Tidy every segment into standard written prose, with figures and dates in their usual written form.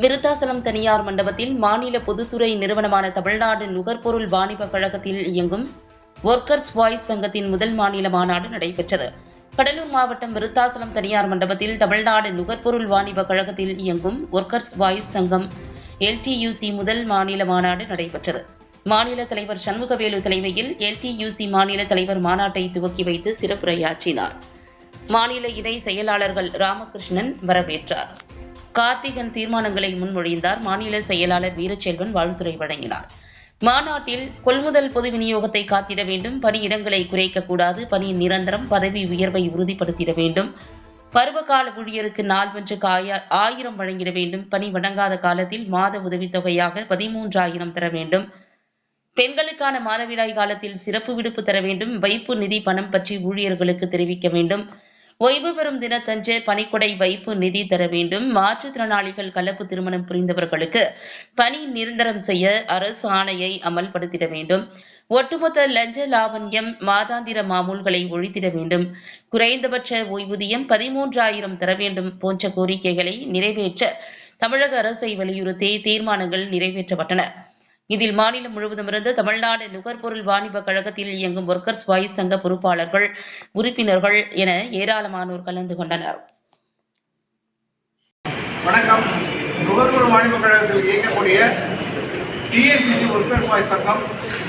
விருத்தாசலம் தனியார் மண்டபத்தில் மாநில பொதுத்துறை நிறுவனமான தமிழ்நாடு நுகர்பொருள் வாணிப கழகத்தில் இயங்கும் ஒர்க்கர்ஸ் வாய்ஸ் சங்கத்தின் முதல் மாநில மாநாடு நடைபெற்றது. கடலூர் மாவட்டம் விருத்தாசலம் தனியார் மண்டபத்தில் தமிழ்நாடு நுகர்பொருள் வாணிப கழகத்தில் இயங்கும் ஒர்க்கர்ஸ் வாய்ஸ் சங்கம் LTUC முதல் மாநில மாநாடு நடைபெற்றது. மாநில தலைவர் சண்முகவேலு தலைமையில் LTUC மாநில தலைவர் மாநாட்டை துவக்கி வைத்து சிறப்புரையாற்றினார். மாநில இணை செயலாளர்கள் ராமகிருஷ்ணன் வரவேற்றார். கார்த்திகன் தீர்மானங்களை முன்மொழிந்தார். மாநில செயலாளர் வீரச்செல்வன் வாழ்த்துரை வழங்கினார். மாநாட்டில் கொள்முதல் பொது விநியோகத்தை காத்திட வேண்டும், பணியிடங்களை குறைக்கக்கூடாது, பணி நிரந்தரம், பதவி உயர்வை உறுதிப்படுத்திட வேண்டும், பருவகால ஊழியருக்கு நாள் ஒன்றுக்கு 1000 வழங்கிட வேண்டும், பணி வழங்காத காலத்தில் மாத உதவித்தொகையாக 13,000 தர வேண்டும், பெண்களுக்கான மாதவிடாய் காலத்தில் சிறப்பு விடுப்பு தர வேண்டும், வைப்பு நிதி பணம் பற்றி ஊழியர்களுக்கு தெரிவிக்க வேண்டும், ஓய்வு பெறும் தினத்தன்று பணிக்கொடை வைப்பு நிதி தர வேண்டும், மாற்றுத்திறனாளிகள் கலப்பு திருமணம் புரிந்தவர்களுக்கு பணி நிரந்தரம் செய்ய அரசு ஆணையை அமல்படுத்திட வேண்டும், ஒட்டுமொத்த லஞ்ச லாவண்யம் மாதாந்திர மாமூல்களை ஒழித்திட வேண்டும், குறைந்தபட்ச ஓய்வூதியம் 13,000 தர வேண்டும் போன்ற கோரிக்கைகளை நிறைவேற்ற தமிழக அரசை வலியுறுத்தி தீர்மானங்கள் நிறைவேற்றப்பட்டன. இதில் மாநிலம் முழுவதும் இருந்து தமிழ்நாடு நுகர்பொருள் வாணிப கழகத்தில் இயங்கும் ஒர்க்கர்ஸ் வாய்ஸ் சங்க பொறுப்பாளர்கள், உறுப்பினர்கள் என ஏராளமானோர் கலந்து கொண்டனர். வணக்கம். நுகர்பொருள் வாணிப கழகத்தில் இயங்கக்கூடிய TACC ஒர்க்கர்ஸ் வாய்ஸ் சங்கம்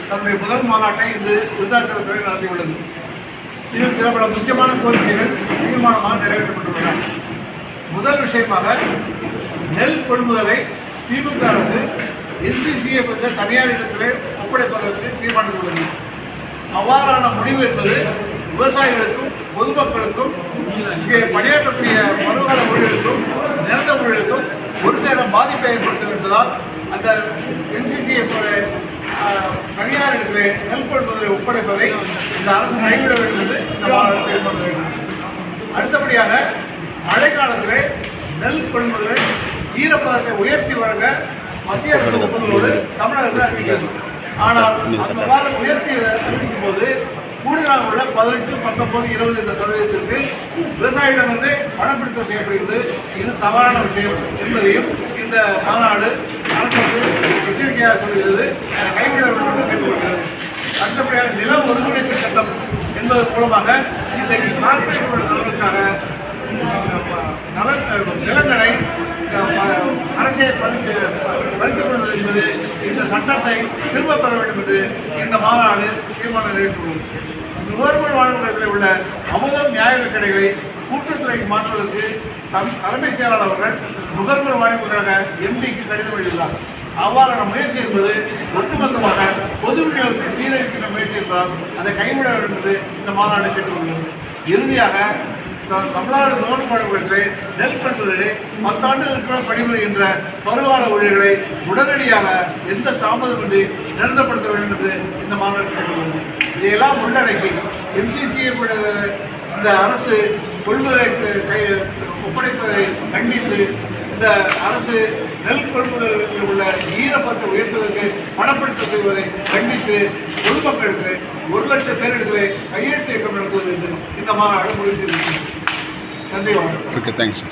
தன்னுடைய முதல் மாநாட்டை இன்று விருத்தாசலத்தில் நடத்தியுள்ளது. இதில் சில பல முக்கியமான கோரிக்கைகள் தீர்மானமாக நிறைவேற்றப்பட்டுள்ளன. முதல் விஷயமாக நெல் கொள்முதலை திமுக அரசு NCCF என்ற தனியார் இடத்திலே ஒப்படைப்பதற்கு தீர்மானித்துள்ளது. அவ்வாறான முடிவு என்பது விவசாயிகளுக்கும் பொதுமக்களுக்கும் இங்கே பணியாற்றக்கூடிய பருவகால ஊழியர்களுக்கும் நிரந்தர ஊழியர்களுக்கும் ஒரு சேர பாதிப்பை ஏற்படுத்தும் என்பதால் அந்த NCCF தனியார் இடத்திலே நெல் கொள்முதலை ஒப்படைப்பதை இந்த அரசு கைவிட வேண்டும் என்று இந்த மாநாடு தீர்மானம் வேண்டும். அடுத்தபடியாக மழை காலத்திலே நெல் கொள்முதலை ஈரப்பதத்தை உயர்த்தி வழங்க மத்திய அரசு ஒப்புதலோடு தமிழக அரசு அறிவிக்கிறது. ஆனால் அந்த வாரம் உயர்த்தி அறிவிக்கும் போது கூடுதலாக உள்ள 18, 19, 20 என்ற சதவீதத்திற்கு விவசாயிகளிடமிருந்து பணப்பிடித்தம் செய்யப்படுகிறது. இது தவறான விஷயம் என்பதையும் இந்த மாநாடு அரசுக்கு எச்சரிக்கையாக சொல்கிறது. கைவிட வேண்டும் என்று கேட்டுக்கொள்கிறது. அடுத்தபடியாக நில ஒருங்கிணைப்பு சட்டம் என்பதன் மூலமாக இன்றைக்கு கார்ப்பரேட் நலனுக்காக நிலங்களை அரசே பறிக்கப்படுவது என்பது இந்த சட்டத்தை திரும்பப் பெற வேண்டும் என்று இந்த மாநாடு தீர்மானம் நிறைவேற்றுள்ளது. நுகர்பொருள் வாழ்வுகளில் உள்ள அமுதம் நியாய கடைகளை கூட்டுத்துறைக்கு மாற்றுவதற்கு தலைமைச் செயலாளர் அவர்கள் நுகர்பொருள் வாணிப கழக MDக்கு கடிதம் எழுதியுள்ளார். அவ்வாறான முயற்சி என்பது ஒட்டுமொத்தமாக பொது விநியோகத்தை சீரழிக்கின்ற முயற்சி என்பதால் அதை கைவிட வேண்டும் என்று இந்த மாநாடு கேட்டுக்கொள்கிறது. இறுதியாக தமிழ்நாடு நுகர்பொருள் நெல் கொள்முதலில் 10 ஆண்டுகளுக்கு மேல் பணிபுரிகின்ற பருவகால ஊழியர்களை உடனடியாக எந்த தாமதமின்றி நிரந்தரப்படுத்த வேண்டும் என்று இந்த மாநாடு கேட்டுக்கொள்கிறது. இதையெல்லாம் உள்ளடக்கி NCCF இந்த அரசு கொள்முதலை ஒப்படைப்பதை கண்டித்து இந்த அரசு நெல் கொள்முதலில் உள்ள ஈரப்பதத்தை உயர்த்துவதற்கு பணப்படுத்த செய்வதை கண்டித்து பொதுமக்களுக்கு 1 லட்சம் பேரிடத்திலே கையெழுத்து இயக்கம் நடத்துவது என்று இந்த மாநாடு முடிவு செய்திருக்கிறது. நன்றி, வணக்கம். Okay, thanks.